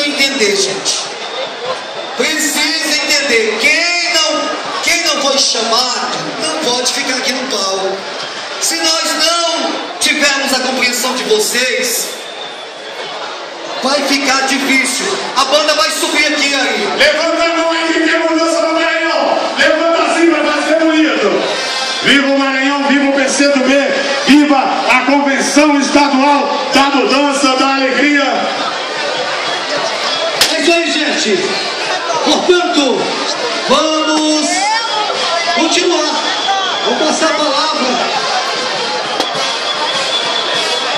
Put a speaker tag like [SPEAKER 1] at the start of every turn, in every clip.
[SPEAKER 1] entender, gente. Precisa entender. Quem não foi chamado, não pode ficar aqui no palco. Se nós não tivermos a compreensão de vocês, vai ficar difícil. A banda vai subir aqui, aí.
[SPEAKER 2] Levanta a mão aí, que quer mudança no Maranhão. Levanta assim pra fazer bonito. Viva o Maranhão, viva o PCdoB, viva a Convenção Estadual da Mudança, da Alegria.
[SPEAKER 1] É isso aí, gente. Portanto, vamos continuar. Vamos passar a palavra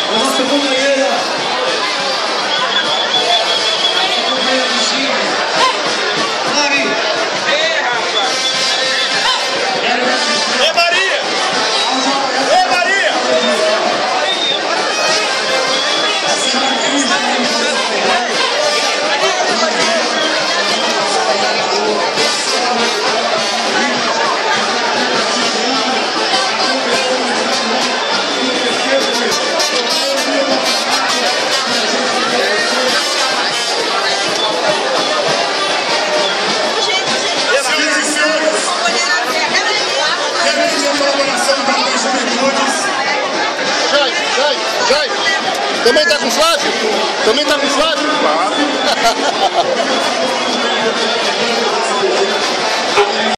[SPEAKER 1] a nossa companheira.
[SPEAKER 3] Também tá com Flávio? Também tá com Flávio?